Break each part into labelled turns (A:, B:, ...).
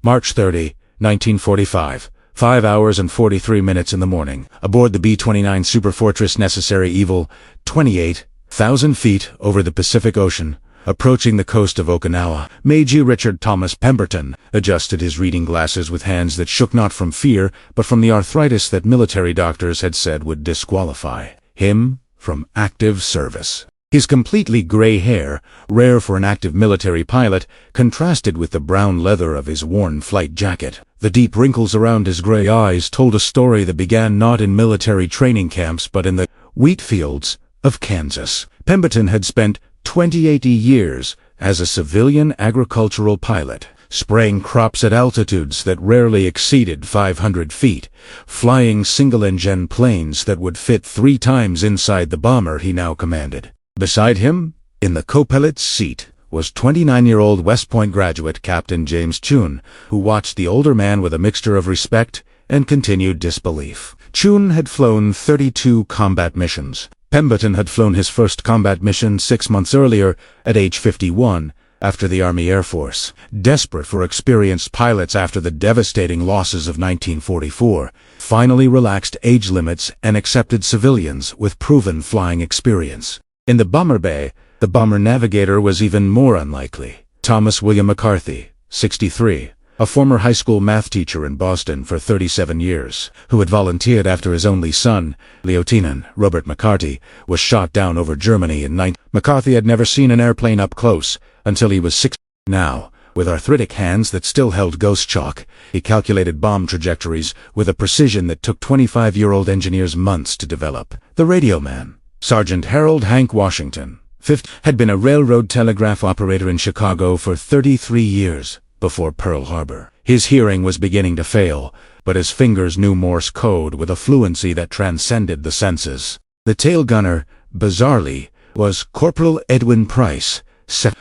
A: March 30, 1945. 5 hours and 43 minutes in the morning. Aboard the B-29 Superfortress Necessary Evil, 28,000 feet over the Pacific Ocean, approaching the coast of Okinawa. Major Richard Thomas Pemberton adjusted his reading glasses with hands that shook not from fear, but from the arthritis that military doctors had said would disqualify him from active service. His completely gray hair, rare for an active military pilot, contrasted with the brown leather of his worn flight jacket. The deep wrinkles around his gray eyes told a story that began not in military training camps but in the wheat fields of Kansas. Pemberton had spent 28 years as a civilian agricultural pilot, spraying crops at altitudes that rarely exceeded 500 feet, flying single-engine planes that would fit 3 times inside the bomber he now commanded. Beside him, in the co-pilot's seat, was 29-year-old West Point graduate Captain James Chun, who watched the older man with a mixture of respect and continued disbelief. Chun had flown 32 combat missions. Pemberton had flown his first combat mission 6 months earlier, at age 51, after the Army Air Force. Desperate for experienced pilots after the devastating losses of 1944, finally relaxed age limits and accepted civilians with proven flying experience. In the bomber bay, the bomber navigator was even more unlikely. Thomas William McCarthy, 63, a former high school math teacher in Boston for 37 years, who had volunteered after his only son, Lieutenant Robert McCarthy, was shot down over Germany in 19... McCarthy had never seen an airplane up close until he was 6. Now, with arthritic hands that still held ghost chalk, he calculated bomb trajectories with a precision that took 25-year-old engineers months to develop. The radio man, Sergeant Harold Hank Washington, 50, had been a railroad telegraph operator in Chicago for 33 years before Pearl Harbor. His hearing was beginning to fail, but his fingers knew Morse code with a fluency that transcended the senses. The tail gunner, bizarrely, was Corporal Edwin Price,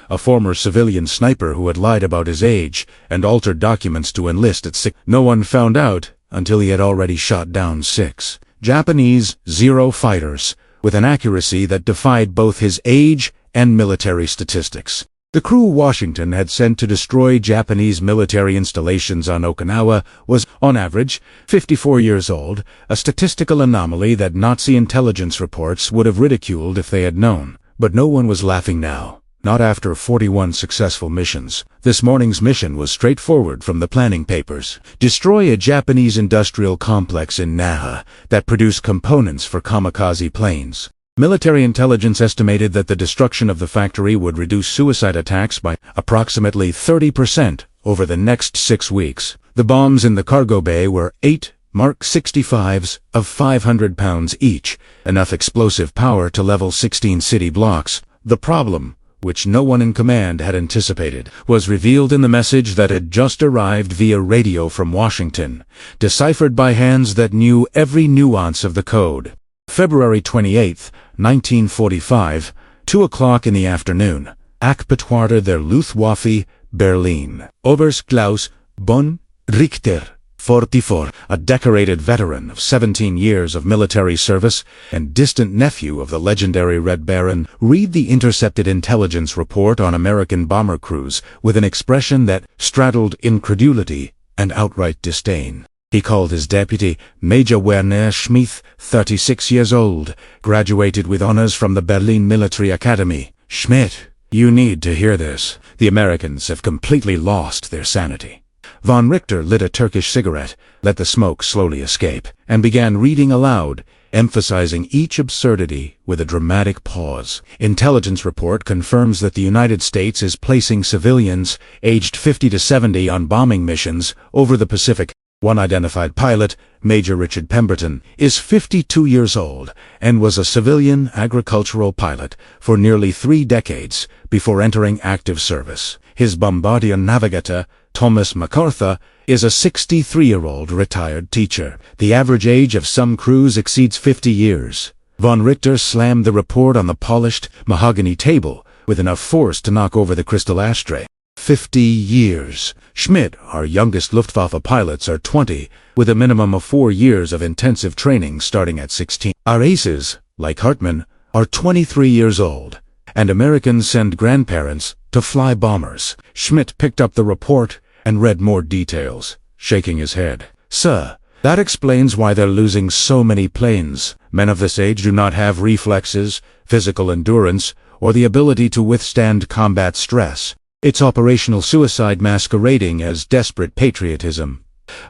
A: a former civilian sniper who had lied about his age and altered documents to enlist at 6. No one found out until he had already shot down 6 Japanese Zero fighters, with an accuracy that defied both his age and military statistics. The crew Washington had sent to destroy Japanese military installations on Okinawa was, on average, 54 years old, a statistical anomaly that Nazi intelligence reports would have ridiculed if they had known. But no one was laughing now, not after 41 successful missions. This morning's mission was straightforward from the planning papers. Destroy a Japanese industrial complex in Naha that produced components for kamikaze planes. Military intelligence estimated that the destruction of the factory would reduce suicide attacks by approximately 30% over the next 6 weeks. The bombs in the cargo bay were 8 Mark 65s of 500 pounds each, enough explosive power to level 16 city blocks. The problem, which no one in command had anticipated, was revealed in the message that had just arrived via radio from Washington, deciphered by hands that knew every nuance of the code. February 28, 1945, 2 o'clock in the afternoon. Ackbewahrter der Luftwaffe, Berlin. Oberst Klaus von Richter, 44, a decorated veteran of 17 years of military service and distant nephew of the legendary Red Baron, read the intercepted intelligence report on American bomber crews with an expression that straddled incredulity and outright disdain. He called his deputy, Major Werner Schmith, 36 years old, graduated with honors from the Berlin Military Academy. Schmidt, you need to hear this. The Americans have completely lost their sanity. Von Richter lit a Turkish cigarette, let the smoke slowly escape, and began reading aloud, emphasizing each absurdity with a dramatic pause. Intelligence report confirms that the United States is placing civilians aged 50 to 70 on bombing missions over the Pacific. One identified pilot, Major Richard Pemberton, is 52 years old and was a civilian agricultural pilot for nearly 3 decades before entering active service. His bombardier navigator, Thomas MacArthur, is a 63-year-old retired teacher. The average age of some crews exceeds 50 years. Von Richter slammed the report on the polished mahogany table with enough force to knock over the crystal ashtray. 50 years. Schmidt, our youngest Luftwaffe pilots, are 20, with a minimum of 4 years of intensive training starting at 16. Our aces, like Hartmann, are 23 years old, and Americans send grandparents to fly bombers. Schmidt picked up the report and read more details, shaking his head. "Sir, that explains why they're losing so many planes. Men of this age do not have reflexes, physical endurance, or the ability to withstand combat stress. It's operational suicide masquerading as desperate patriotism."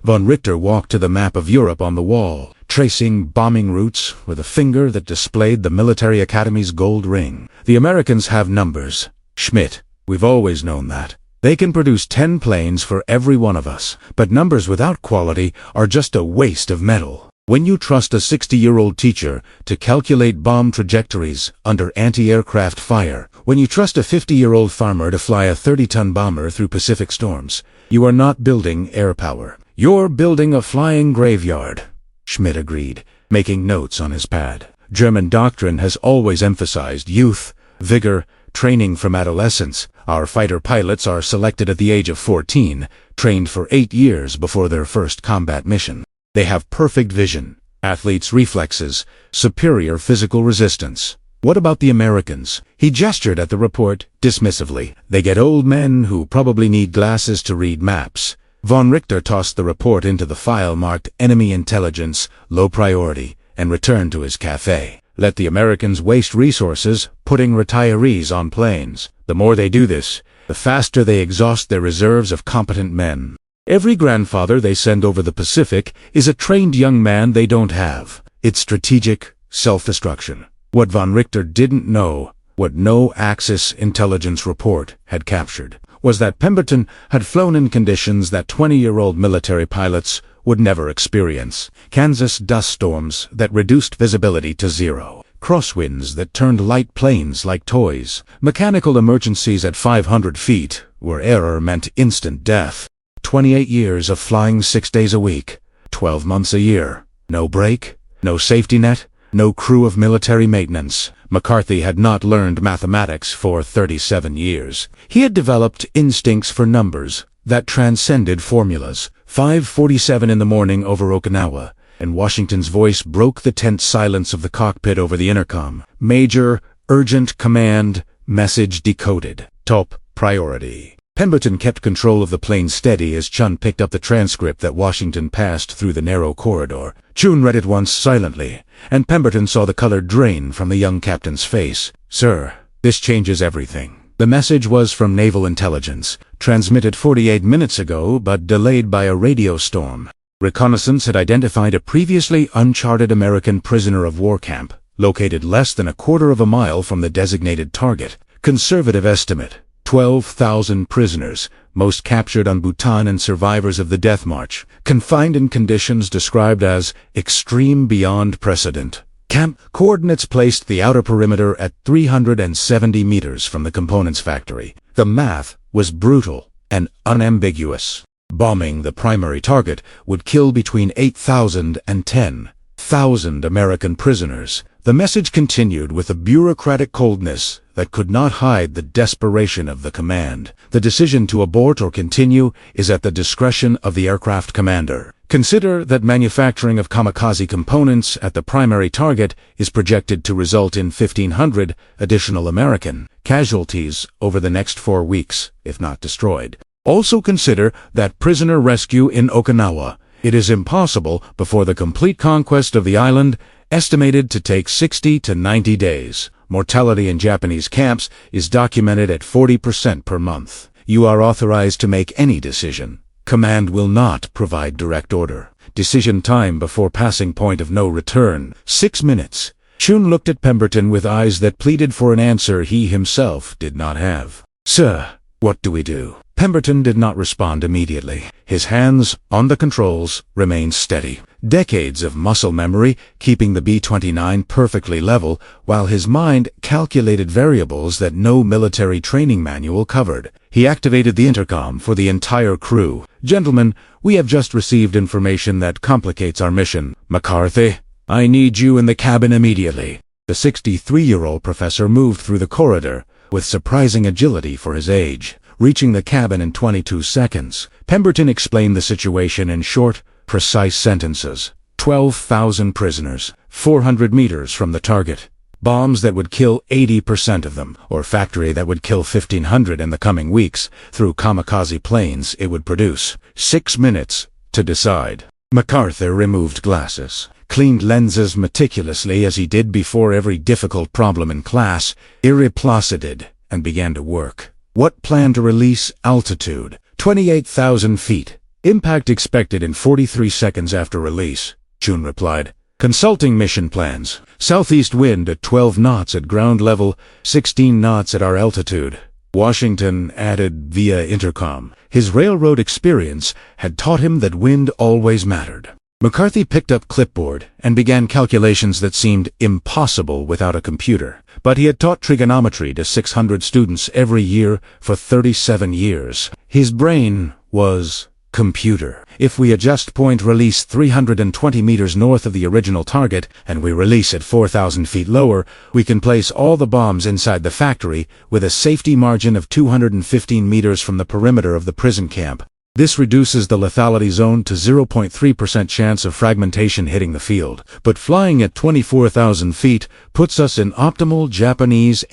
A: Von Richter walked to the map of Europe on the wall, tracing bombing routes with a finger that displayed the military academy's gold ring. "The Americans have numbers, Schmidt. We've always known that. They can produce 10 planes for every one of us, but numbers without quality are just a waste of metal. When you trust a 60-year-old teacher to calculate bomb trajectories under anti-aircraft fire, when you trust a 50-year-old farmer to fly a 30-ton bomber through Pacific storms, you are not building air power. You're building a flying graveyard," Schmidt agreed, making notes on his pad. "German doctrine has always emphasized youth, vigor, training from adolescence. Our fighter pilots are selected at the age of 14, trained for 8 years before their first combat mission. They have perfect vision, athletes' reflexes, superior physical resistance. What about the Americans?" He gestured at the report dismissively. "They get old men who probably need glasses to read maps." Von Richter tossed the report into the file marked Enemy Intelligence, Low Priority, and returned to his cafe. "Let the Americans waste resources putting retirees on planes. The more they do this, the faster they exhaust their reserves of competent men. Every grandfather they send over the Pacific is a trained young man they don't have. It's strategic self-destruction." What Von Richter didn't know, what no Axis intelligence report had captured, was that Pemberton had flown in conditions that 20-year-old military pilots would never experience. Kansas dust storms that reduced visibility to zero. Crosswinds that turned light planes like toys. Mechanical emergencies at 500 feet, where error meant instant death. 28 years of flying 6 days a week. 12 months a year. No break, no safety net, no crew of military maintenance. McCarthy had not learned mathematics for 37 years. He had developed instincts for numbers that transcended formulas. 5:47 in the morning over Okinawa, and Washington's voice broke the tense silence of the cockpit over the intercom. "Major, urgent command, message decoded. Top priority." Pemberton kept control of the plane steady as Chun picked up the transcript that Washington passed through the narrow corridor. Chun read it once silently, and Pemberton saw the color drain from the young captain's face. "Sir, this changes everything." The message was from Naval Intelligence, transmitted 48 minutes ago but delayed by a radio storm. Reconnaissance had identified a previously uncharted American prisoner of war camp, located less than a quarter of a mile from the designated target. Conservative estimate: 12,000 prisoners, most captured on Bhutan and survivors of the Death March, confined in conditions described as extreme beyond precedent. Camp coordinates placed the outer perimeter at 370 meters from the components factory. The math was brutal and unambiguous. Bombing the primary target would kill between 8,000 and 10,000 American prisoners. The message continued with a bureaucratic coldness that could not hide the desperation of the command. "The decision to abort or continue is at the discretion of the aircraft commander. Consider that manufacturing of kamikaze components at the primary target is projected to result in 1,500 additional American casualties over the next 4 weeks, if not destroyed. Also consider that prisoner rescue in Okinawa. It is impossible before the complete conquest of the island, estimated to take 60 to 90 days. Mortality in Japanese camps is documented at 40% per month. You are authorized to make any decision. Command will not provide direct order. Decision time before passing point of no return: 6 minutes. Chun looked at Pemberton with eyes that pleaded for an answer he himself did not have. "Sir, what do we do?" Pemberton did not respond immediately. His hands, on the controls, remained steady. Decades of muscle memory keeping the B-29 perfectly level, while his mind calculated variables that no military training manual covered. He activated the intercom for the entire crew. "Gentlemen, we have just received information that complicates our mission. McCarthy, I need you in the cabin immediately." The 63-year-old professor moved through the corridor with surprising agility for his age, reaching the cabin in 22 seconds. Pemberton explained the situation in short, precise sentences. 12,000 prisoners, 400 meters from the target. bombs that would kill 80% of them, or factory that would kill 1,500 in the coming weeks through kamikaze planes it would produce. 6 minutes to decide. MacArthur removed glasses, cleaned lenses meticulously as he did before every difficult problem in class, irreplaceted, and began to work. What plan to release? Altitude 28,000 feet. Impact expected in 43 seconds after release. June replied. Consulting mission plans. Southeast wind at 12 knots at ground level, 16 knots at our altitude. Washington added via intercom. His railroad experience had taught him that wind always mattered. McCarthy picked up clipboard and began calculations that seemed impossible without a computer. But he had taught trigonometry to 600 students every year for 37 years. His brain was computer. If we adjust point release 320 meters north of the original target, and we release at 4,000 feet lower, we can place all the bombs inside the factory with a safety margin of 215 meters from the perimeter of the prison camp. This reduces the lethality zone to 0.3% chance of fragmentation hitting the field. But flying at 24,000 feet puts us in optimal Japanese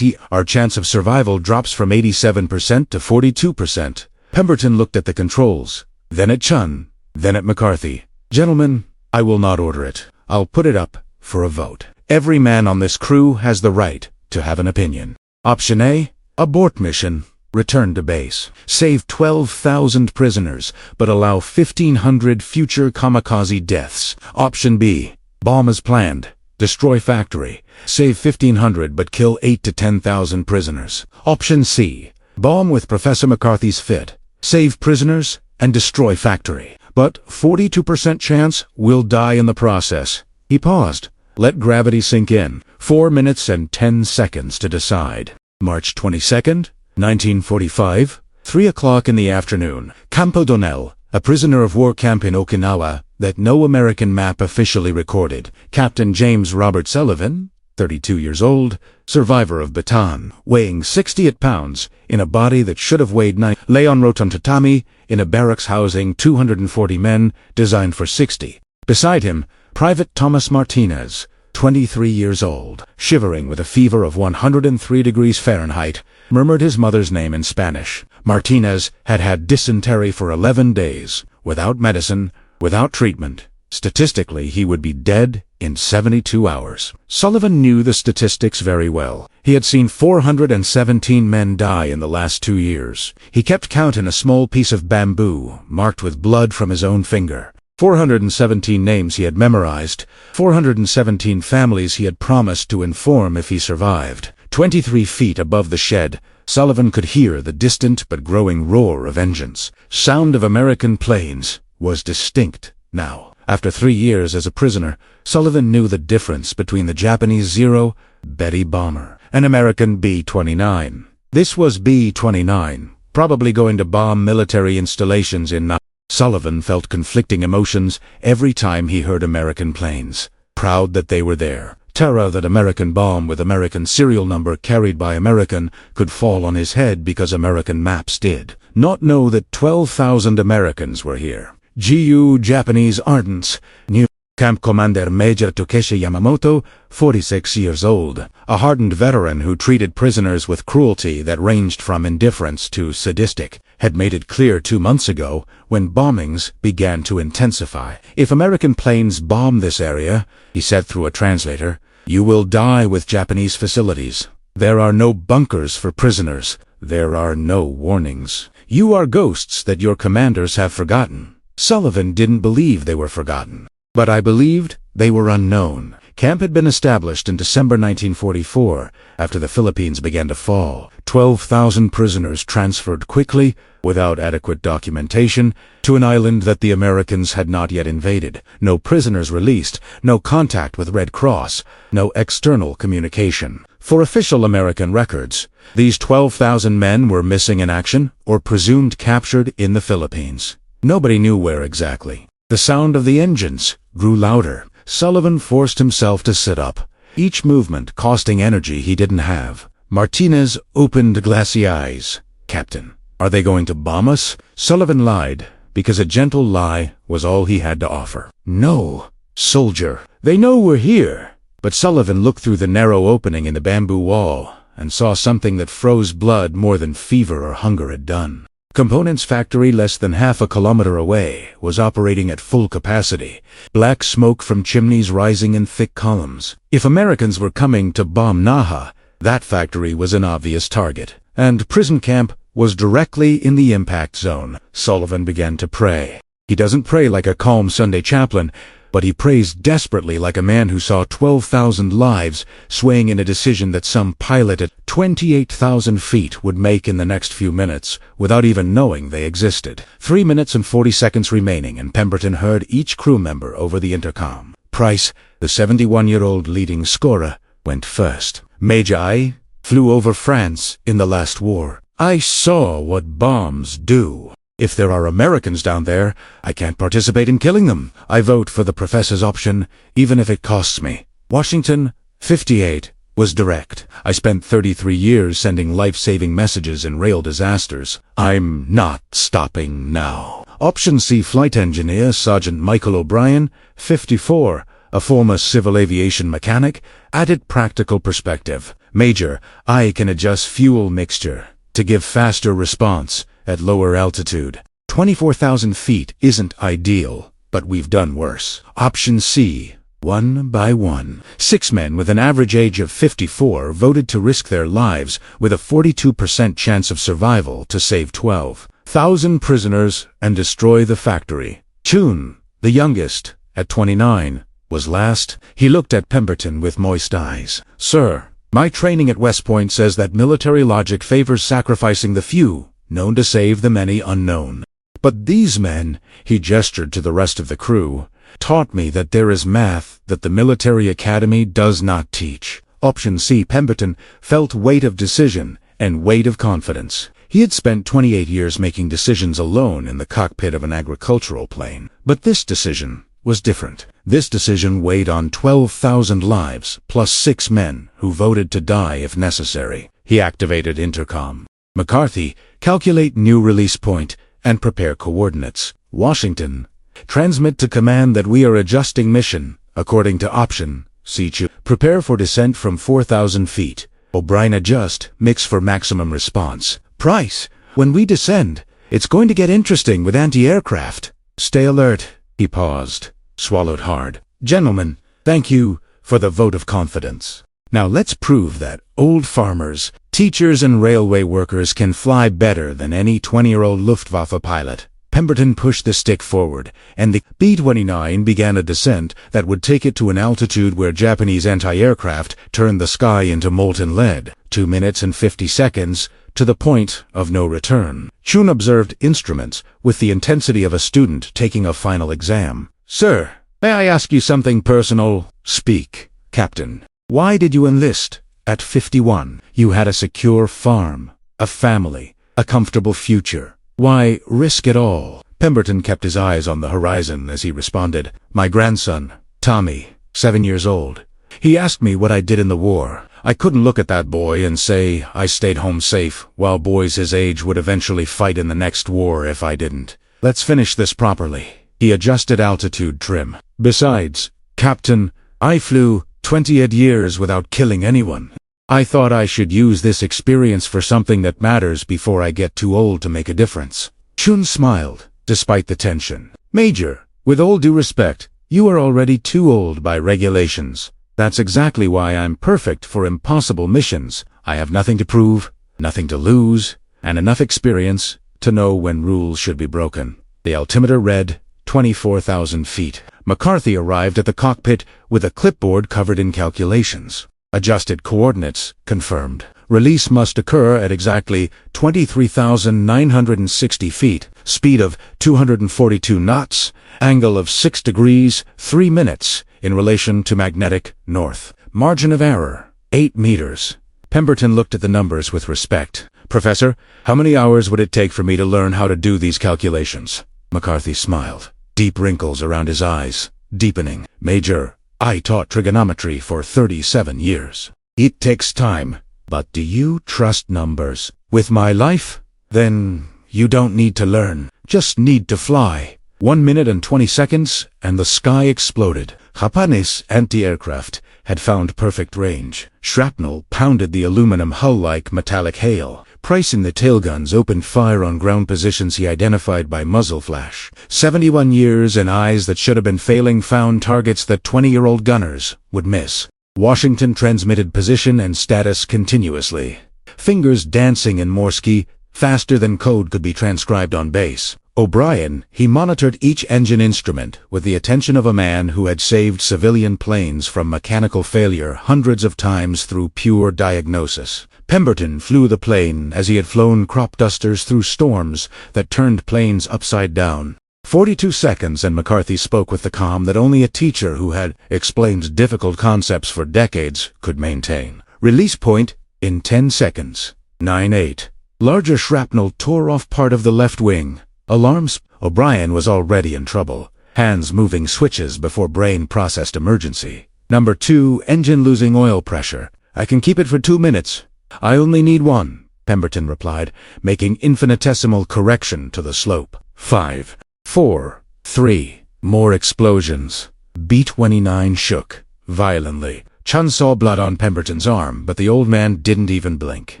A: Our chance of survival drops from 87% to 42%. Pemberton looked at the controls, then at Chun, then at McCarthy. Gentlemen, I will not order it. I'll put it up for a vote. Every man on this crew has the right to have an opinion. Option A, abort mission. Return to base. Save 12,000 prisoners, but allow 1,500 future kamikaze deaths. Option B, bomb as planned. Destroy factory. Save 1,500 but kill 8 to 10,000 prisoners. Option C, bomb with Professor McCarthy's fit. Save prisoners and destroy factory. But 42% chance we'll die in the process. He paused. Let gravity sink in. 4 minutes and 10 seconds to decide. March 22nd, 1945, 3 o'clock in the afternoon. Campo Donnell, a prisoner of war camp in Okinawa that no American map officially recorded. Captain James Robert Sullivan, 32 years old, survivor of Bataan, weighing 68 pounds, in a body that should have weighed 9, lay on rotund tatami in a barracks housing 240 men, designed for 60. Beside him, Private Thomas Martinez, 23 years old, shivering with a fever of 103 degrees Fahrenheit, murmured his mother's name in Spanish. Martinez had had dysentery for 11 days, without medicine, without treatment. Statistically, he would be dead in 72 hours. Sullivan knew the statistics very well. He had seen 417 men die in the last 2 years. He kept count in a small piece of bamboo, marked with blood from his own finger. 417 names he had memorized, 417 families he had promised to inform if he survived. 23 feet above the shed, Sullivan could hear the distant but growing roar of engines. Sound of American planes was distinct now. After 3 years as a prisoner, Sullivan knew the difference between the Japanese Zero, Betty bomber, and American B-29. This was B-29, probably going to bomb military installations in Sullivan felt conflicting emotions every time he heard American planes. Proud that they were there. Terror that American bomb with American serial number carried by American could fall on his head because American maps did. Not know that 12,000 Americans were here. GU Japanese Ardents knew. Camp Commander Major Takeshi Yamamoto, 46 years old, a hardened veteran who treated prisoners with cruelty that ranged from indifference to sadistic, had made it clear 2 months ago when bombings began to intensify. If American planes bomb this area, he said through a translator, you will die with Japanese facilities. There are no bunkers for prisoners. There are no warnings. You are ghosts that your commanders have forgotten. Sullivan didn't believe they were forgotten. But I believed they were unknown. Camp had been established in December 1944, after the Philippines began to fall. 12,000 prisoners transferred quickly, without adequate documentation, to an island that the Americans had not yet invaded. No prisoners released, no contact with Red Cross, no external communication. For official American records, these 12,000 men were missing in action or presumed captured in the Philippines. Nobody knew where exactly. The sound of the engines grew louder. Sullivan forced himself to sit up, each movement costing energy he didn't have. Martinez opened glassy eyes. Captain, are they going to bomb us? Sullivan lied, because a gentle lie was all he had to offer. No, soldier. They know we're here. But Sullivan looked through the narrow opening in the bamboo wall and saw something that froze blood more than fever or hunger had done. Components factory less than half a kilometer away was operating at full capacity, black smoke from chimneys rising in thick columns. If Americans were coming to bomb Naha, that factory was an obvious target, and prison camp was directly in the impact zone. Sullivan began to pray. He doesn't pray like a calm Sunday chaplain, but he prays desperately like a man who saw 12,000 lives swaying in a decision that some pilot at 28,000 feet would make in the next few minutes, without even knowing they existed. 3 minutes and 40 seconds remaining, and Pemberton heard each crew member over the intercom. Price, the 71-year-old leading scorer, went first. Major, I flew over France in the last war. I saw what bombs do. If there are Americans down there, I can't participate in killing them. I vote for the professor's option, even if it costs me. Washington, 58, was direct. I spent 33 years sending life-saving messages in rail disasters. I'm not stopping now. Option C, flight engineer Sergeant Michael O'Brien, 54, a former civil aviation mechanic, added practical perspective. Major, I can adjust fuel mixture to give faster response at lower altitude. 24,000 feet isn't ideal, but we've done worse. Option C. One by one, 6 men with an average age of 54 voted to risk their lives with a 42% chance of survival to save 12,000 prisoners and destroy the factory. Chun, the youngest, at 29, was last. He looked at Pemberton with moist eyes. Sir, my training at West Point says that military logic favors sacrificing the few, known to save the many unknown. But these men, he gestured to the rest of the crew, taught me that there is math that the military academy does not teach. Option C, Pemberton felt weight of decision and weight of confidence. He had spent 28 years making decisions alone in the cockpit of an agricultural plane. But this decision was different. This decision weighed on 12,000 lives, plus 6 men who voted to die if necessary. He activated intercom. McCarthy, calculate new release point and prepare coordinates. Washington, transmit to command that we are adjusting mission according to option C. Prepare for descent from 4,000 feet. O'Brien, adjust mix for maximum response. Price, when we descend, it's going to get interesting with anti-aircraft. Stay alert. He paused, swallowed hard. Gentlemen, thank you for the vote of confidence. Now let's prove that old farmers, teachers and railway workers can fly better than any 20-year-old Luftwaffe pilot. Pemberton pushed the stick forward, and the B-29 began a descent that would take it to an altitude where Japanese anti-aircraft turned the sky into molten lead. 2 minutes and 50 seconds, to the point of no return. Chun observed instruments with the intensity of a student taking a final exam. Sir, may I ask you something personal? Speak, Captain. Why did you enlist? At 51, you had a secure farm, a family, a comfortable future. Why risk it all? Pemberton kept his eyes on the horizon as he responded. My grandson, Tommy, 7 years old. He asked me what I did in the war. I couldn't look at that boy and say I stayed home safe, while boys his age would eventually fight in the next war if I didn't. Let's finish this properly. He adjusted altitude trim. Besides, Captain, I flew 28 years without killing anyone. I thought I should use this experience for something that matters before I get too old to make a difference. Chun smiled, despite the tension. Major, with all due respect, you are already too old by regulations. That's exactly why I'm perfect for impossible missions. I have nothing to prove, nothing to lose, and enough experience to know when rules should be broken. The altimeter read 24,000 feet. McCarthy arrived at the cockpit with a clipboard covered in calculations. Adjusted coordinates confirmed. Release must occur at exactly 23,960 feet, speed of 242 knots, angle of 6 degrees, 3 minutes, in relation to magnetic north. Margin of error, 8 meters. Pemberton looked at the numbers with respect. Professor, how many hours would it take for me to learn how to do these calculations? McCarthy smiled. Deep wrinkles around his eyes, deepening. Major, I taught trigonometry for 37 years. It takes time. But do you trust numbers? With my life? Then you don't need to learn. Just need to fly. 1 minute and 20 seconds, and the sky exploded. Japanese anti-aircraft had found perfect range. Shrapnel pounded the aluminum hull like metallic hail. Price in the tailguns opened fire on ground positions he identified by muzzle flash. 71 years and eyes that should have been failing found targets that 20-year-old gunners would miss. Washington transmitted position and status continuously, fingers dancing in Morse key, faster than code could be transcribed on base. O'Brien, he monitored each engine instrument with the attention of a man who had saved civilian planes from mechanical failure hundreds of times through pure diagnosis. Pemberton flew the plane as he had flown crop dusters through storms that turned planes upside down. 42 seconds, and McCarthy spoke with the calm that only a teacher who had explained difficult concepts for decades could maintain. Release point in 10 seconds. 9-8. Larger shrapnel tore off part of the left wing. Alarms. O'Brien was already in trouble, hands moving switches before brain processed emergency. Number 2, engine losing oil pressure. I can keep it for 2 minutes. I only need 1, Pemberton replied, making infinitesimal correction to the slope. 5, 4, 3. More explosions. B-29 shook violently. Chun saw blood on Pemberton's arm, but the old man didn't even blink.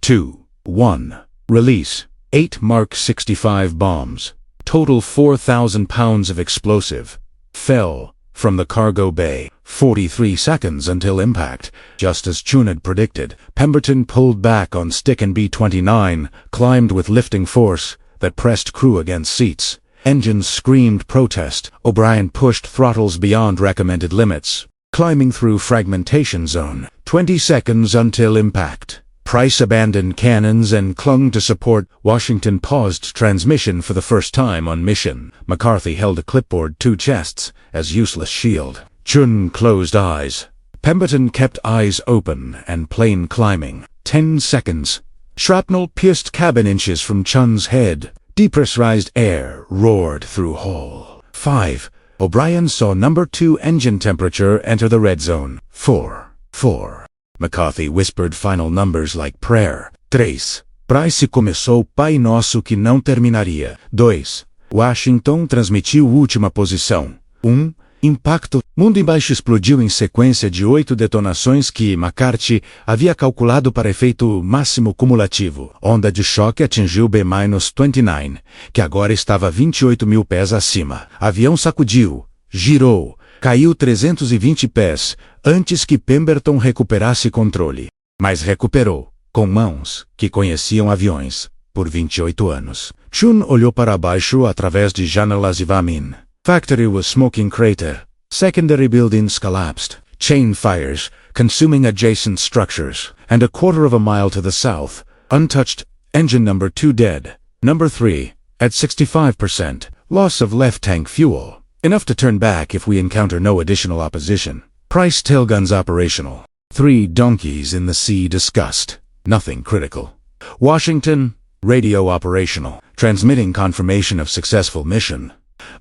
A: 2, 1. Release. 8 Mark 65 bombs, total 4,000 pounds of explosive, fell from the cargo bay. 43 seconds until impact. Just as Chun had predicted, Pemberton pulled back on stick and B-29, climbed with lifting force that pressed crew against seats. Engines screamed protest. O'Brien pushed throttles beyond recommended limits, climbing through fragmentation zone. 20 seconds until impact. Price abandoned cannons and clung to support. Washington paused transmission for the first time on mission. McCarthy held a clipboard 2 chests as useless shield. Chun closed eyes. Pemberton kept eyes open and plane climbing. 10 seconds. Shrapnel pierced cabin inches from Chun's head. Depressurized air roared through hull. 5. O'Brien saw number 2 engine temperature enter the red zone. 4. 4. McCarthy whispered final numbers like prayer. 3. Price começou Pai Nosso que não terminaria. 2. Washington transmitiu última posição. 1. Impacto. Mundo embaixo explodiu em sequência de 8 detonações que McCarthy havia calculado para efeito máximo cumulativo. Onda de choque atingiu B-29, que agora estava 28.000 pés acima. Avião sacudiu, girou, caiu 320 pés antes que Pemberton recuperasse controle. Mas recuperou, com mãos que conheciam aviões por 28 anos. Chun olhou para baixo através de janelas e vamin. Factory was smoking crater. Secondary buildings collapsed. Chain fires, consuming adjacent structures. And a quarter of a mile to the south, untouched, engine number 2 dead. Number 3, at 65%. Loss of left tank fuel. Enough to turn back if we encounter no additional opposition. Price tailguns operational. 3 donkeys in the sea discussed. Nothing critical. Washington, radio operational. Transmitting confirmation of successful mission.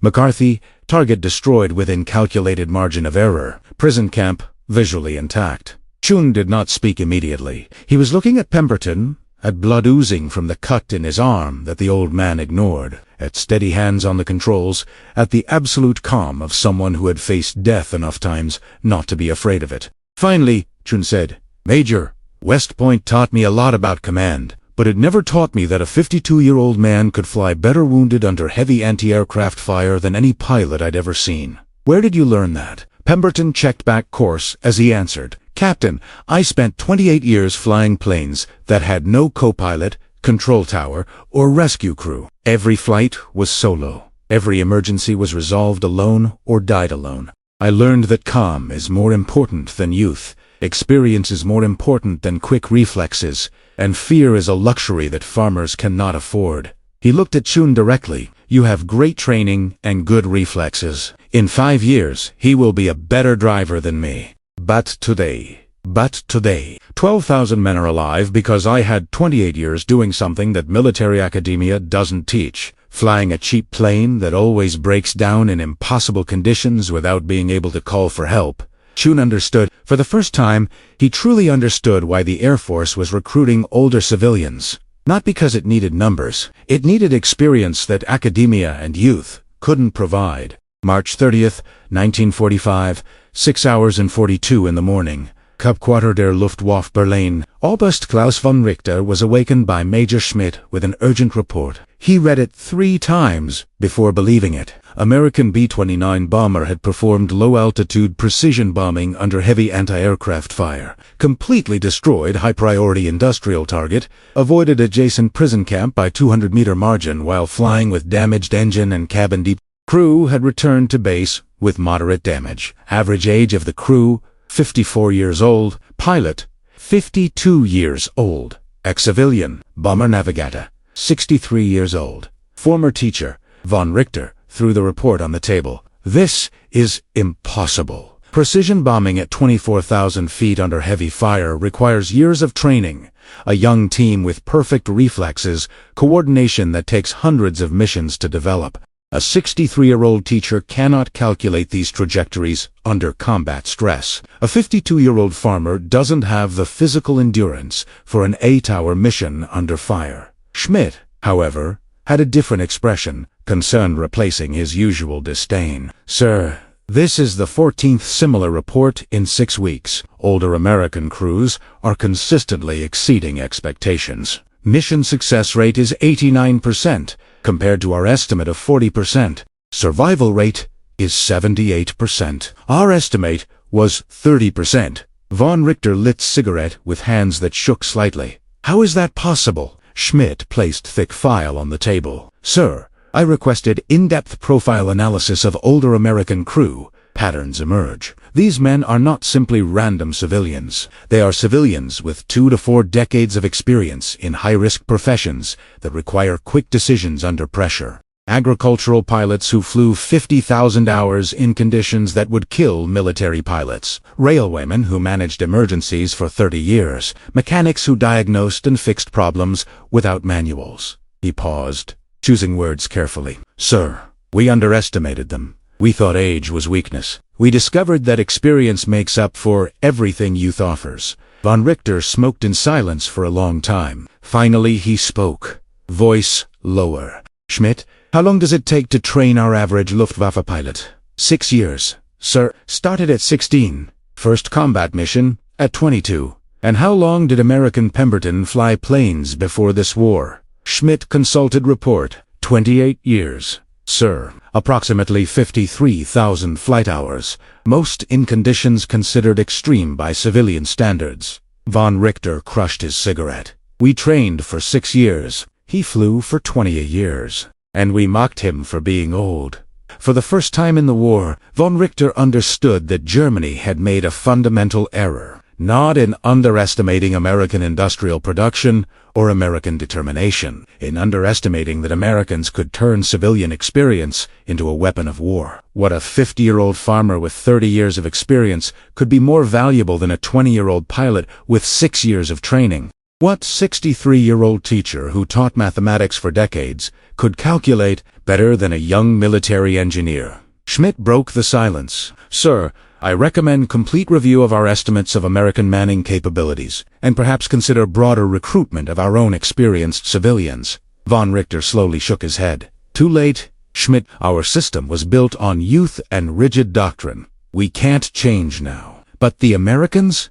A: McCarthy, target destroyed within calculated margin of error. Prison camp, visually intact. Chun did not speak immediately. He was looking at Pemberton, at blood oozing from the cut in his arm that the old man ignored, at steady hands on the controls, at the absolute calm of someone who had faced death enough times not to be afraid of it. Finally, Chun said, "Major, West Point taught me a lot about command, but it never taught me that a 52-year-old man could fly better wounded under heavy anti-aircraft fire than any pilot I'd ever seen. Where did you learn that?" Pemberton checked back course as he answered, "Captain, I spent 28 years flying planes that had no co-pilot, control tower, or rescue crew. Every flight was solo. Every emergency was resolved alone or died alone. I learned that calm is more important than youth, experience is more important than quick reflexes, and fear is a luxury that farmers cannot afford." He looked at Chun directly. "You have great training and good reflexes. In 5 years, he will be a better driver than me. But today, 12,000 men are alive because I had 28 years doing something that military academia doesn't teach. Flying a cheap plane that always breaks down in impossible conditions without being able to call for help." Chun understood. For the first time, he truly understood why the Air Force was recruiting older civilians. Not because it needed numbers. It needed experience that academia and youth couldn't provide. March 30th, 1945, 6 hours and 42 in the morning. Hauptquartier der Luftwaffe Berlin. Oberst Klaus von Richter was awakened by Major Schmidt with an urgent report. He read it 3 times before believing it. American B-29 bomber had performed low-altitude precision bombing under heavy anti-aircraft fire, completely destroyed high-priority industrial target, avoided adjacent prison camp by 200-meter margin while flying with damaged engine and cabin deep. Crew had returned to base with moderate damage. Average age of the crew, 54 years old. Pilot, 52 years old. Ex-civilian, bomber navigator, 63 years old. Former teacher, von Richter, threw the report on the table. This is impossible. Precision bombing at 24,000 feet under heavy fire requires years of training, a young team with perfect reflexes, coordination that takes hundreds of missions to develop. A 63-year-old teacher cannot calculate these trajectories under combat stress. A 52-year-old farmer doesn't have the physical endurance for an 8-hour mission under fire. Schmidt, however, had a different expression, concern replacing his usual disdain. Sir, this is the 14th similar report in 6 weeks. Older American crews are consistently exceeding expectations. Mission success rate is 89%, compared to our estimate of 40%. Survival rate is 78%. Our estimate was 30%. Von Richter lit cigarette with hands that shook slightly. How is that possible? Schmidt placed thick file on the table. Sir, I requested in-depth profile analysis of older American crew. Patterns emerge. These men are not simply random civilians. They are civilians with 2 to 4 decades of experience in high-risk professions that require quick decisions under pressure. Agricultural pilots who flew 50,000 hours in conditions that would kill military pilots. Railwaymen who managed emergencies for 30 years. Mechanics who diagnosed and fixed problems without manuals. He paused, choosing words carefully. Sir, we underestimated them. We thought age was weakness. We discovered that experience makes up for everything youth offers. Von Richter smoked in silence for a long time. Finally he spoke, voice lower. Schmidt, how long does it take to train our average Luftwaffe pilot? 6 years, sir. Started at 16. First combat mission at 22. And how long did American Pemberton fly planes before this war? Schmidt consulted report. 28 years. Sir, approximately 53,000 flight hours, most in conditions considered extreme by civilian standards. Von Richter crushed his cigarette. We trained for 6 years. He flew for 28 years. And we mocked him for being old. For the first time in the war, von Richter understood that Germany had made a fundamental error, not in underestimating American industrial production or American determination, in underestimating that Americans could turn civilian experience into a weapon of war. What a 50-year-old farmer with 30 years of experience could be more valuable than a 20-year-old pilot with 6 years of training? What 63-year-old teacher who taught mathematics for decades could calculate better than a young military engineer? Schmidt broke the silence. Sir, I recommend complete review of our estimates of American manning capabilities, and perhaps consider broader recruitment of our own experienced civilians. Von Richter slowly shook his head. Too late, Schmidt. Our system was built on youth and rigid doctrine. We can't change now. But the Americans?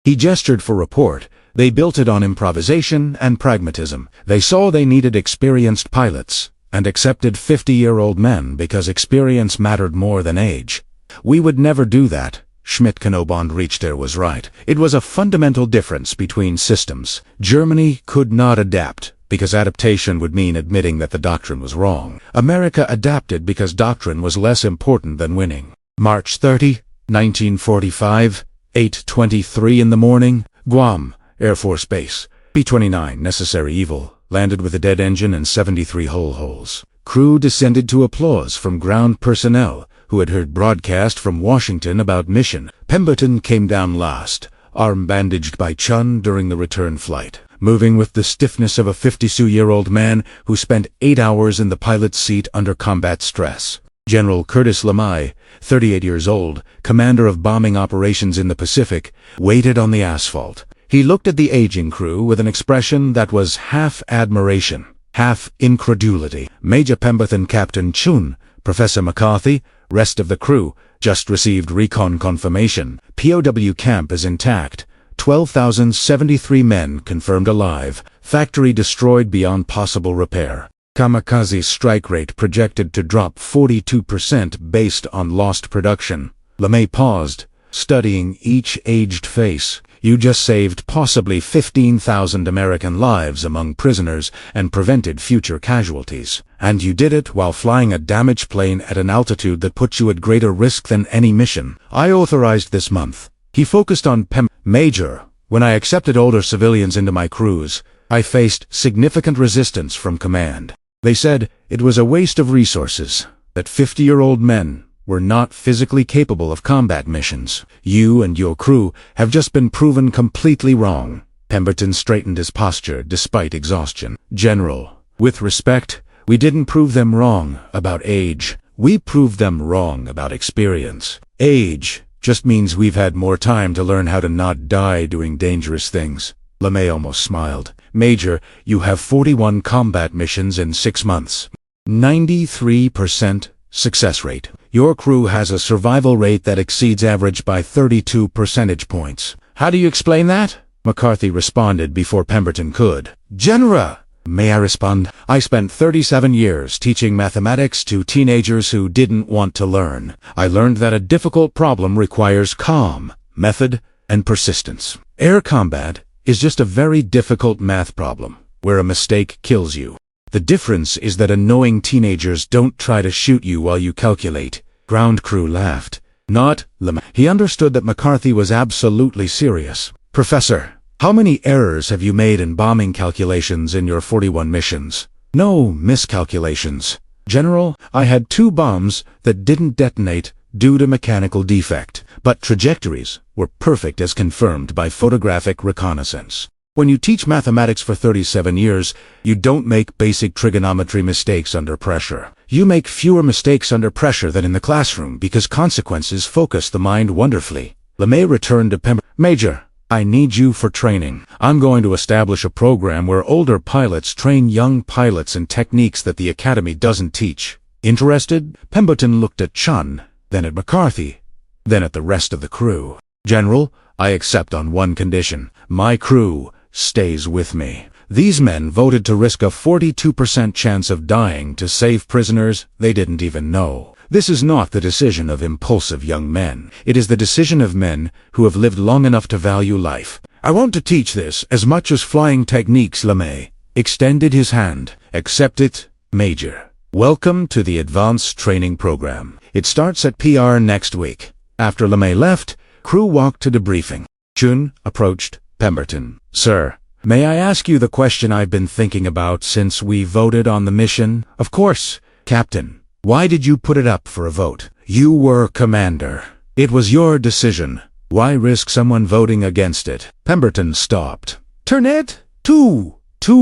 A: He gestured for report. They built it on improvisation and pragmatism. They saw they needed experienced pilots, and accepted 50-year-old men because experience mattered more than age. We would never do that. Schmidt Knobond Richter was right. It was a fundamental difference between systems. Germany could not adapt, because adaptation would mean admitting that the doctrine was wrong. America adapted because doctrine was less important than winning. March 30, 1945, 8:23 in the morning, Guam Air Force Base. B-29, necessary evil, landed with a dead engine and 73 hull holes. Crew descended to applause from ground personnel, who had heard broadcast from Washington about mission. Pemberton came down last, arm bandaged by Chun during the return flight, moving with the stiffness of a 52-year-old man who spent 8 hours in the pilot's seat under combat stress. General Curtis LeMay, 38 years old, commander of bombing operations in the Pacific, waited on the asphalt. He looked at the aging crew with an expression that was half admiration, half incredulity. Major Pemberton Captain Chun Professor McCarthy, rest of the crew, just received recon confirmation. POW camp is intact. 12,073 men confirmed alive. Factory destroyed beyond possible repair. Kamikaze strike rate projected to drop 42% based on lost production. LeMay paused, studying each aged face. You just saved possibly 15,000 American lives among prisoners and prevented future casualties. And you did it while flying a damaged plane at an altitude that puts you at greater risk than any mission I authorized this month. He focused on Major, when I accepted older civilians into my crews, I faced significant resistance from command. They said it was a waste of resources, that 50-year-old men were not physically capable of combat missions. You and your crew have just been proven completely wrong. Pemberton straightened his posture despite exhaustion. General, with respect, we didn't prove them wrong about age. We proved them wrong about experience. Age just means we've had more time to learn how to not die doing dangerous things. LeMay almost smiled. Major, you have 41 combat missions in 6 months. 93% success rate. Your crew has a survival rate that exceeds average by 32 percentage points. How do you explain that? McCarthy responded before Pemberton could. General, may I respond? I spent 37 years teaching mathematics to teenagers who didn't want to learn. I learned that a difficult problem requires calm, method, and persistence. Air combat is just a very difficult math problem, where a mistake kills you. The difference is that annoying teenagers don't try to shoot you while you calculate. Ground crew laughed. Not LeMay. He understood that McCarthy was absolutely serious. Professor, how many errors have you made in bombing calculations in your 41 missions? No miscalculations. General, I had 2 bombs that didn't detonate due to mechanical defect, but trajectories were perfect as confirmed by photographic reconnaissance. When you teach mathematics for 37 years, you don't make basic trigonometry mistakes under pressure. You make fewer mistakes under pressure than in the classroom because consequences focus the mind wonderfully. LeMay returned to Pemberton. Major, I need you for training. I'm going to establish a program where older pilots train young pilots in techniques that the Academy doesn't teach. Interested? Pemberton looked at Chun, then at McCarthy, then at the rest of the crew. General, I accept on one condition. My crew stays with me. These men voted to risk a 42% chance of dying to save prisoners they didn't even know. This is not the decision of impulsive young men. It is the decision of men who have lived long enough to value life. I want to teach this as much as flying techniques. LeMay extended his hand. Accept it, Major. Welcome to the Advanced Training Program. It starts at PR next week. After LeMay left, crew walked to debriefing. Chun approached Pemberton. Sir, may I ask you the question I've been thinking about since we voted on the mission? Of course, Captain. Why did you put it up for a vote? You were commander. It was your decision. Why risk someone voting against it? Pemberton stopped. Turn it to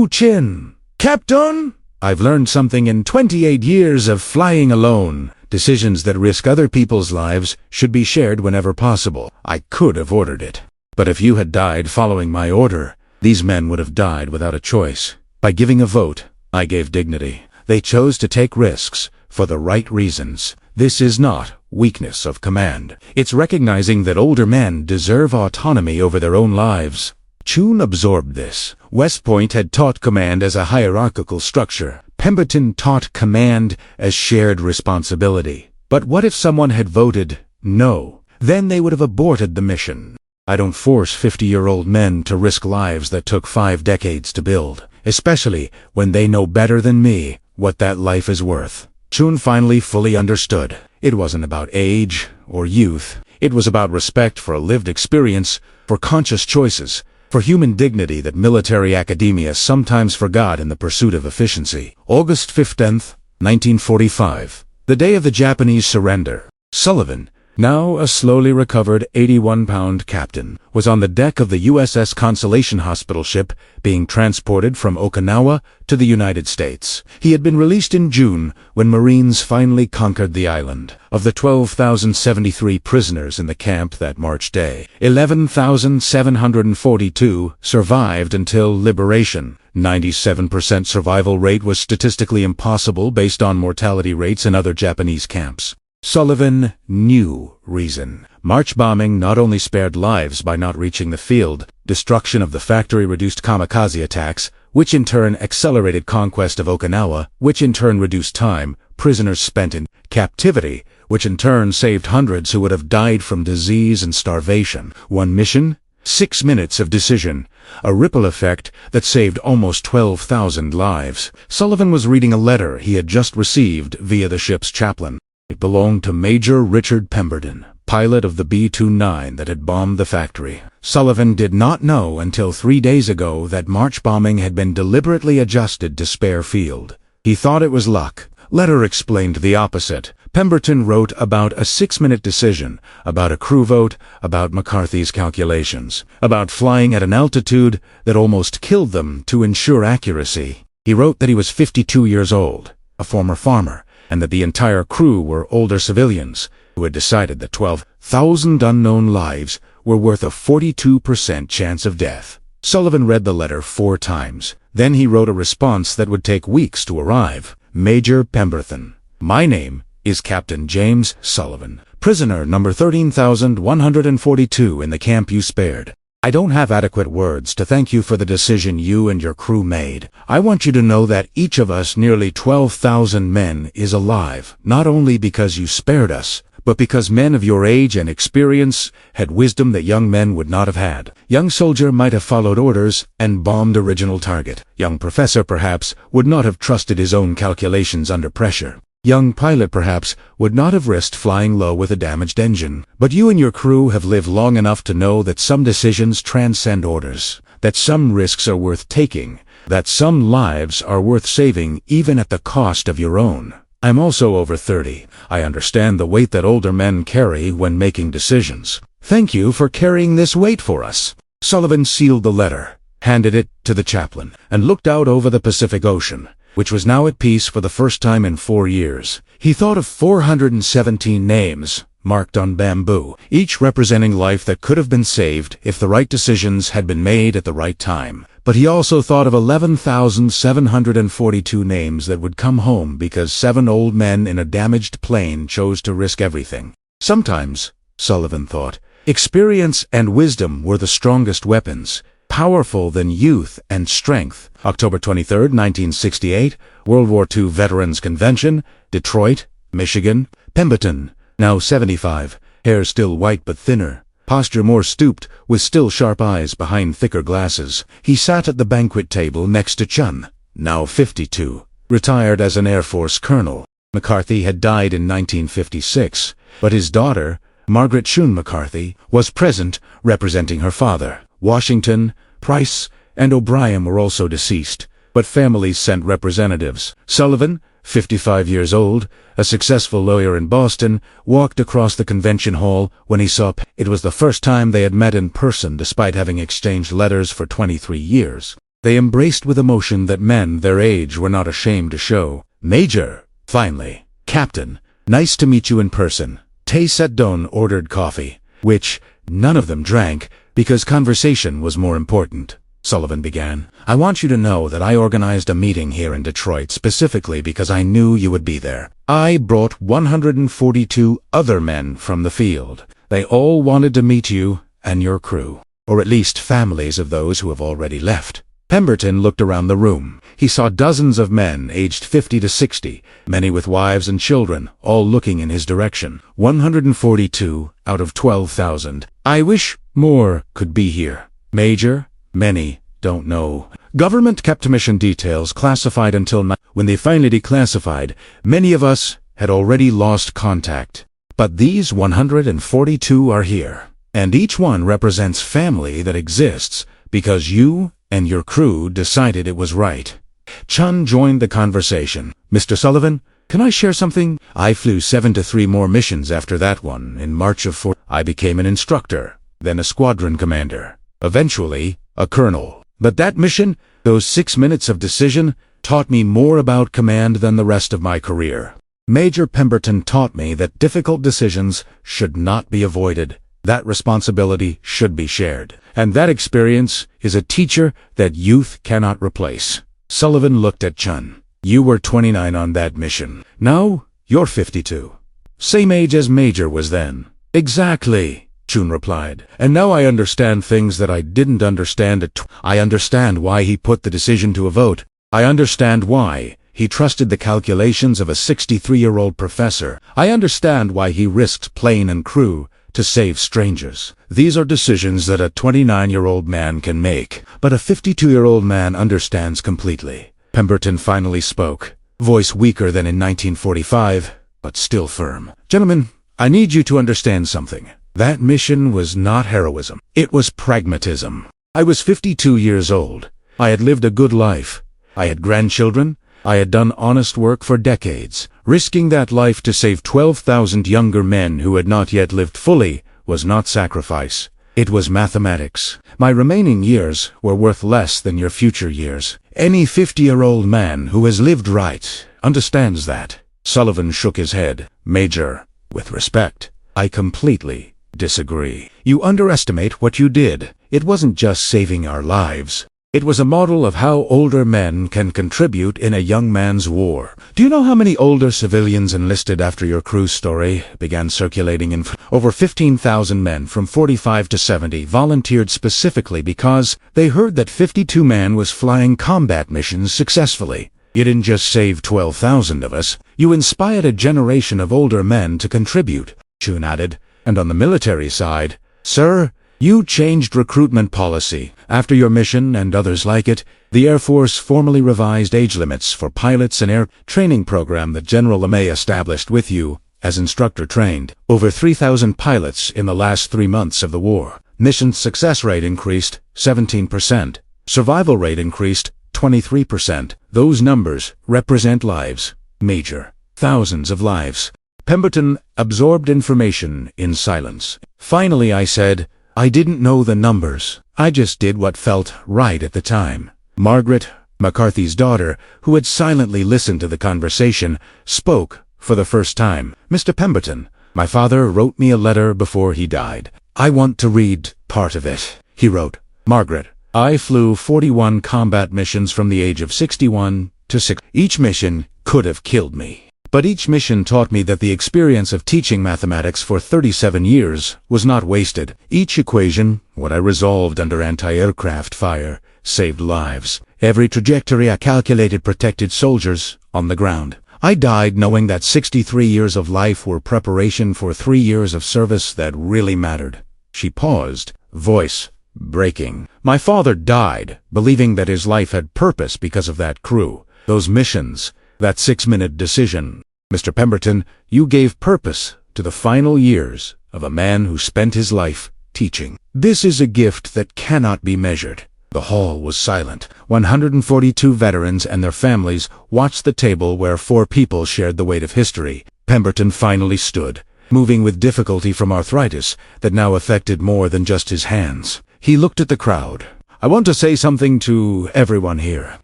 A: Chin. Captain, I've learned something in 28 years of flying alone. Decisions that risk other people's lives should be shared whenever possible. I could have ordered it. But if you had died following my order, these men would have died without a choice. By giving a vote, I gave dignity. They chose to take risks for the right reasons. This is not weakness of command. It's recognizing that older men deserve autonomy over their own lives. Chun absorbed this. West Point had taught command as a hierarchical structure. Pemberton taught command as shared responsibility. But what if someone had voted no? Then they would have aborted the mission. I don't force 50-year-old men to risk lives that took 5 decades to build, especially when they know better than me what that life is worth. Chun finally fully understood. It wasn't about age or youth. It was about respect for a lived experience, for conscious choices, for human dignity that military academia sometimes forgot in the pursuit of efficiency. August 15th, 1945, the day of the Japanese surrender. Sullivan, now a slowly recovered 81-pound captain, was on the deck of the USS Consolation Hospital ship being transported from Okinawa to the United States. He had been released in June when Marines finally conquered the island. Of the 12,073 prisoners in the camp that March day, 11,742 survived until liberation. 97% survival rate was statistically impossible based on mortality rates in other Japanese camps. Sullivan knew reason. March bombing not only spared lives by not reaching the field, destruction of the factory reduced kamikaze attacks, which in turn accelerated conquest of Okinawa, which in turn reduced time, prisoners spent in captivity, which in turn saved hundreds who would have died from disease and starvation. One mission, 6 minutes of decision, a ripple effect that saved almost 12,000 lives. Sullivan was reading a letter he had just received via the ship's chaplain. It belonged to Major Richard Pemberton, pilot of the B-29 that had bombed the factory. Sullivan did not know until 3 days ago that March bombing had been deliberately adjusted to spare field. He thought it was luck. Letter explained the opposite. Pemberton wrote about a 6-minute decision, about a crew vote, about McCarthy's calculations, about flying at an altitude that almost killed them to ensure accuracy. He wrote that he was 52 years old, a former farmer, and that the entire crew were older civilians who had decided that 12,000 unknown lives were worth a 42% chance of death. Sullivan read the letter 4 times. Then he wrote a response that would take weeks to arrive. Major Pemberton. My name is Captain James Sullivan, prisoner number 13,142 in the camp you spared. I don't have adequate words to thank you for the decision you and your crew made. I want you to know that each of us, nearly 12,000 men, is alive, not only because you spared us, but because men of your age and experience had wisdom that young men would not have had. Young soldier might have followed orders and bombed original target. Young professor, perhaps, would not have trusted his own calculations under pressure. Young pilot, perhaps, would not have risked flying low with a damaged engine. But you and your crew have lived long enough to know that some decisions transcend orders, that some risks are worth taking, that some lives are worth saving even at the cost of your own. I'm also over 30. I understand the weight that older men carry when making decisions. Thank you for carrying this weight for us. Sullivan sealed the letter, handed it to the chaplain, and looked out over the Pacific Ocean, which was now at peace for the first time in 4 years. He thought of 417 names marked on bamboo, each representing life that could have been saved if the right decisions had been made at the right time. But he also thought of 11,742 names that would come home because 7 old men in a damaged plane chose to risk everything. Sometimes, Sullivan thought, experience and wisdom were the strongest weapons, powerful than youth and strength. October 23, 1968, World War II Veterans Convention, Detroit, Michigan. Pemberton, now 75, hair still white but thinner, posture more stooped, with still sharp eyes behind thicker glasses. He sat at the banquet table next to Chun, now 52, retired as an Air Force colonel. McCarthy had died in 1956, but his daughter, Margaret Shun McCarthy, was present representing her father. Washington, Price, and O'Brien were also deceased, but families sent representatives. Sullivan, 55 years old, a successful lawyer in Boston, walked across the convention hall when he saw It was the first time they had met in person despite having exchanged letters for 23 years. They embraced with emotion that men their age were not ashamed to show. Major, finally. Captain, nice to meet you in person. Tay Set-Don ordered coffee, which none of them drank because conversation was more important. Sullivan began. I want you to know that I organized a meeting here in Detroit specifically because I knew you would be there. I brought 142 other men from the field. They all wanted to meet you and your crew, or at least families of those who have already left. Pemberton looked around the room. He saw dozens of men aged 50 to 60, many with wives and children, all looking in his direction. 142 out of 12,000. I wish more could be here. Major, many don't know. Government kept mission details classified until when they finally declassified, many of us had already lost contact. But these 142 are here, and each one represents family that exists because you and your crew decided it was right. Chun joined the conversation. Mr. Sullivan, can I share something? I flew 7 to 3 more missions after that one. In March of 4, I became an instructor, then a squadron commander, eventually a colonel. But that mission, those 6 minutes of decision, taught me more about command than the rest of my career. Major Pemberton taught me that difficult decisions should not be avoided. That responsibility should be shared. And that experience is a teacher that youth cannot replace. Sullivan looked at Chun. You were 29 on that mission. Now, you're 52. Same age as Major was then. Exactly, Chun replied. And now I understand things that I didn't understand I understand why he put the decision to a vote. I understand why he trusted the calculations of a 63-year-old professor. I understand why he risked plane and crew to save strangers. These are decisions that a 29-year-old man can make, but a 52-year-old man understands completely. Pemberton finally spoke, voice weaker than in 1945, but still firm. Gentlemen, I need you to understand something. That mission was not heroism. It was pragmatism. I was 52 years old. I had lived a good life. I had grandchildren. I had done honest work for decades. Risking that life to save 12,000 younger men who had not yet lived fully was not sacrifice. It was mathematics. My remaining years were worth less than your future years. Any 50-year-old man who has lived right understands that. Sullivan shook his head. Major, with respect, I completely disagree. You underestimate what you did. It wasn't just saving our lives. It was a model of how older men can contribute in a young man's war. Do you know how many older civilians enlisted after your cruise story began circulating in? Over 15,000 men from 45 to 70 volunteered specifically because they heard that 52 man was flying combat missions successfully. You didn't just save 12,000 of us, you inspired a generation of older men to contribute, Chun added. And on the military side, sir, you changed recruitment policy. After your mission and others like it, the Air Force formally revised age limits for pilots and air training program that General LeMay established with you as instructor trained. Over 3,000 pilots in the last 3 months of the war. Mission success rate increased 17%. Survival rate increased 23%. Those numbers represent lives. Major. Thousands of lives. Pemberton absorbed information in silence. Finally I said, I didn't know the numbers. I just did what felt right at the time. Margaret, McCarthy's daughter, who had silently listened to the conversation, spoke for the first time. Mr. Pemberton, my father wrote me a letter before he died. I want to read part of it. He wrote, Margaret, I flew 41 combat missions from the age of 61 to 6. Each mission could have killed me. But each mission taught me that the experience of teaching mathematics for 37 years was not wasted. Each equation, what I resolved under anti-aircraft fire, saved lives. Every trajectory I calculated protected soldiers on the ground. I died knowing that 63 years of life were preparation for 3 years of service that really mattered. She paused, voice breaking. My father died, believing that his life had purpose because of that crew, those missions, that 6-minute decision. Mr. Pemberton, you gave purpose to the final years of a man who spent his life teaching. This is a gift that cannot be measured. The hall was silent. 142 veterans and their families watched the table where 4 people shared the weight of history. Pemberton finally stood, moving with difficulty from arthritis that now affected more than just his hands. He looked at the crowd. I want to say something to everyone here,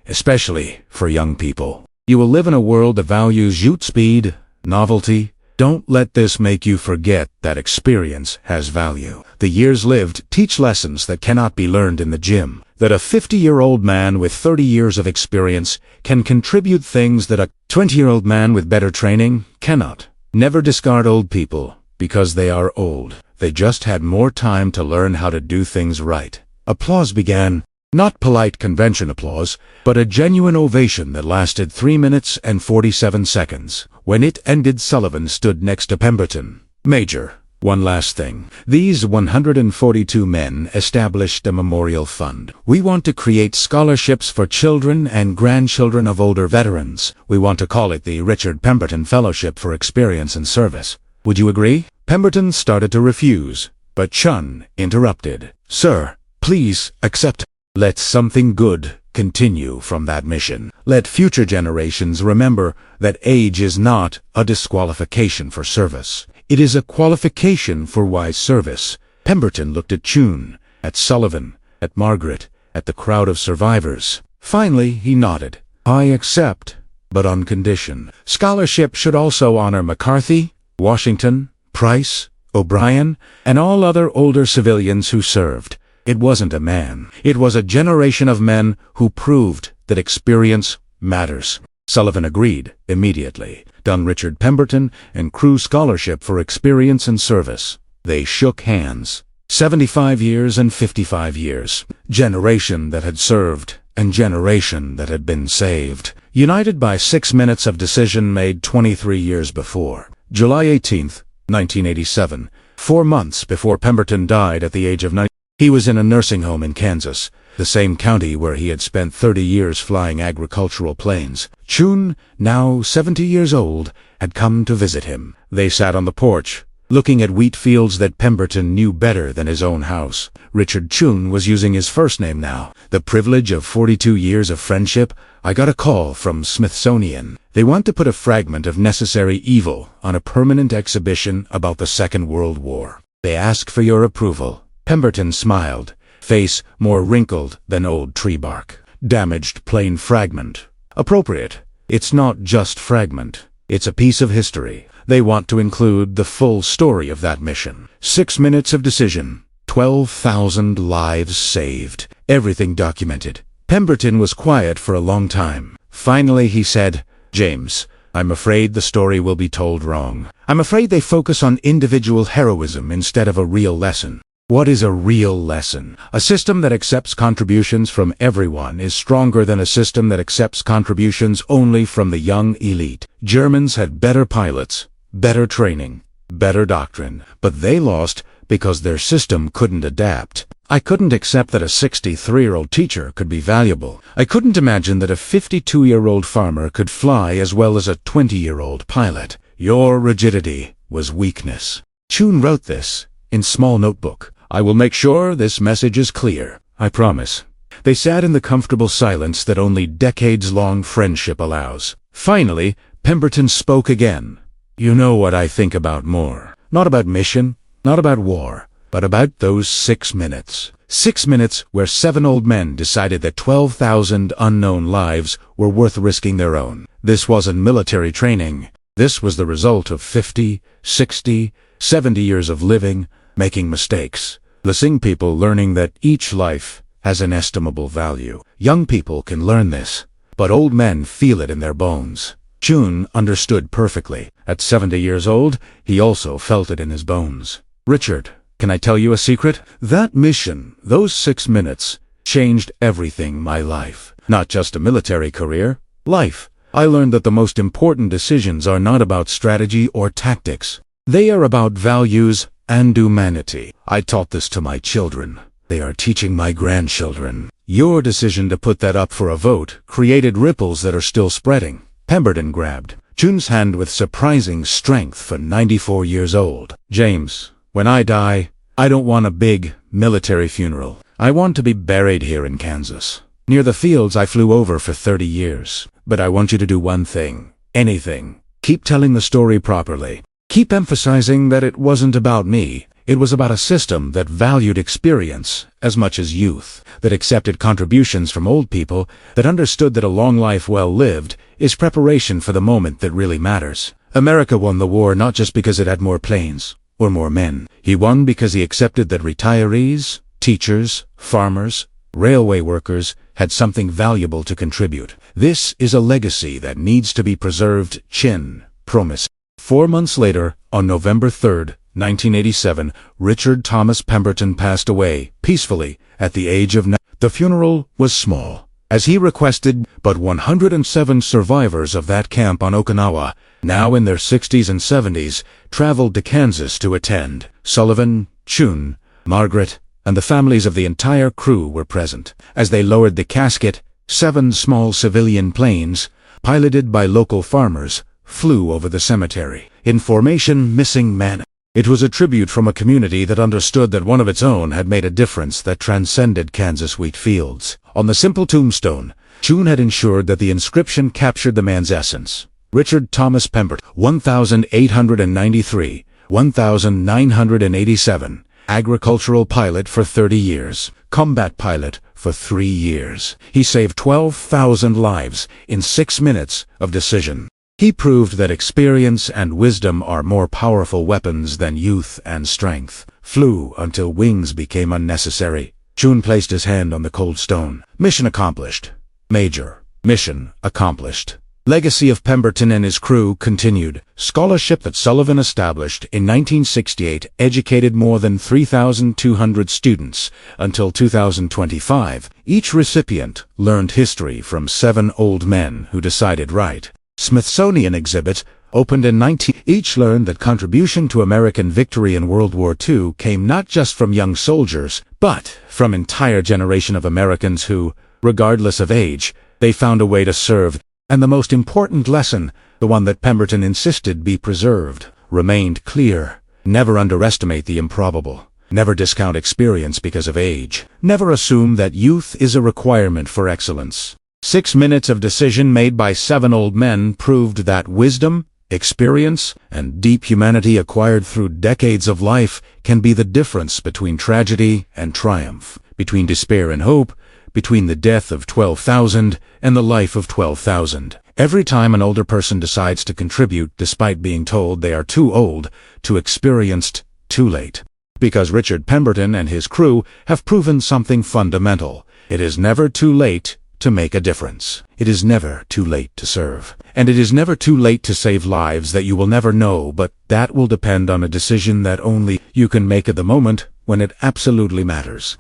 A: especially for young people. You will live in a world that values youth, speed, novelty. Don't let this make you forget that experience has value. The years lived teach lessons that cannot be learned in the gym. That a 50-year-old man with 30 years of experience can contribute things that a 20-year-old man with better training cannot. Never discard old people because they are old. They just had more time to learn how to do things right. Applause began. Not polite convention applause, but a genuine ovation that lasted 3 minutes and 47 seconds. When it ended, Sullivan stood next to Pemberton. Major, one last thing. These 142 men established a memorial fund. We want to create scholarships for children and grandchildren of older veterans. We want to call it the Richard Pemberton Fellowship for Experience and Service. Would you agree? Pemberton started to refuse, but Chun interrupted. Sir, please accept. Let something good continue from that mission. Let future generations remember that age is not a disqualification for service. It is a qualification for wise service. Pemberton looked at Chun, at Sullivan, at Margaret, at the crowd of survivors. Finally, he nodded. I accept, but on condition. Scholarship should also honor McCarthy, Washington, Price, O'Brien, and all other older civilians who served. It wasn't a man. It was a generation of men who proved that experience matters. Sullivan agreed immediately. Done Richard Pemberton and Crew Scholarship for experience and service. They shook hands. 75 years and 55 years. Generation that had served and generation that had been saved. United by 6 minutes of decision made 23 years before. July 18th, 1987. 4 months before Pemberton died at the age of 90. He was in a nursing home in Kansas, the same county where he had spent 30 years flying agricultural planes. Chun, now 70 years old, had come to visit him. They sat on the porch, looking at wheat fields that Pemberton knew better than his own house. Richard Chun was using his first name now. The privilege of 42 years of friendship. I got a call from Smithsonian. They want to put a fragment of Necessary Evil on a permanent exhibition about the Second World War. They ask for your approval. Pemberton smiled, face more wrinkled than old tree bark. Damaged plain fragment. Appropriate. It's not just fragment. It's a piece of history. They want to include the full story of that mission. 6 minutes of decision. 12,000 lives saved. Everything documented. Pemberton was quiet for a long time. Finally he said, "James, I'm afraid the story will be told wrong. I'm afraid they focus on individual heroism instead of a real lesson." What is a real lesson? A system that accepts contributions from everyone is stronger than a system that accepts contributions only from the young elite. Germans had better pilots, better training, better doctrine, but they lost because their system couldn't adapt. I couldn't accept that a 63-year-old teacher could be valuable. I couldn't imagine that a 52-year-old farmer could fly as well as a 20-year-old pilot. Your rigidity was weakness. Chun wrote this in small notebook. I will make sure this message is clear. I promise. They sat in the comfortable silence that only decades-long friendship allows. Finally, Pemberton spoke again. You know what I think about more. Not about mission, not about war, but about those 6 minutes. 6 minutes where 7 old men decided that 12,000 unknown lives were worth risking their own. This wasn't military training. This was the result of 50, 60, 70 years of living, making mistakes. Listening people learning that each life has an estimable value. Young people can learn this, but old men feel it in their bones. Chun understood perfectly. At 70 years old, he also felt it in his bones. Richard, can I tell you a secret? That mission, those 6 minutes, changed everything in my life. Not just a military career, life. I learned that the most important decisions are not about strategy or tactics. They are about values and humanity. I taught this to my children. They are teaching my grandchildren. Your decision to put that up for a vote created ripples that are still spreading. Pemberton grabbed Chun's hand with surprising strength for 94 years old. James, when I die, I don't want a big military funeral. I want to be buried here in Kansas, near the fields I flew over for 30 years. But I want you to do one thing. Anything. Keep telling the story properly. Keep emphasizing that it wasn't about me. It was about a system that valued experience as much as youth, that accepted contributions from old people, that understood that a long life well lived is preparation for the moment that really matters. America won the war not just because it had more planes or more men. He won because he accepted that retirees, teachers, farmers, railway workers had something valuable to contribute. This is a legacy that needs to be preserved. Chin, promise. 4 months later, on November 3rd, 1987, Richard Thomas Pemberton passed away, peacefully, at the age of 9. The funeral was small, as he requested, but 107 survivors of that camp on Okinawa, now in their 60s and 70s, traveled to Kansas to attend. Sullivan, Chun, Margaret, and the families of the entire crew were present. As they lowered the casket, 7 small civilian planes, piloted by local farmers, flew over the cemetery. In formation, missing men. It was a tribute from a community that understood that one of its own had made a difference that transcended Kansas wheat fields. On the simple tombstone, Chun had ensured that the inscription captured the man's essence. Richard Thomas Pemberton, 1893, 1987. Agricultural pilot for 30 years. Combat pilot for 3 years. He saved 12,000 lives in 6 minutes of decision. He proved that experience and wisdom are more powerful weapons than youth and strength. Flew until wings became unnecessary. Jun placed his hand on the cold stone. Mission accomplished. Major. Mission accomplished. Legacy of Pemberton and his crew continued. Scholarship that Sullivan established in 1968 educated more than 3,200 students. Until 2025, each recipient learned history from 7 old men who decided right. Smithsonian exhibit, opened in 19... Each learned that contribution to American victory in World War II came not just from young soldiers, but from entire generation of Americans who, regardless of age, they found a way to serve. And the most important lesson, the one that Pemberton insisted be preserved, remained clear. Never underestimate the improbable. Never discount experience because of age. Never assume that youth is a requirement for excellence. 6 minutes of decision made by 7 old men proved that wisdom, experience, and deep humanity acquired through decades of life can be the difference between tragedy and triumph, between despair and hope, between the death of 12,000 and the life of 12,000. Every time an older person decides to contribute despite being told they are too old, too experienced, too late. Because Richard Pemberton and his crew have proven something fundamental. It is never too late to make a difference. It is never too late to serve. And it is never too late to save lives that you will never know, but that will depend on a decision that only you can make at the moment when it absolutely matters.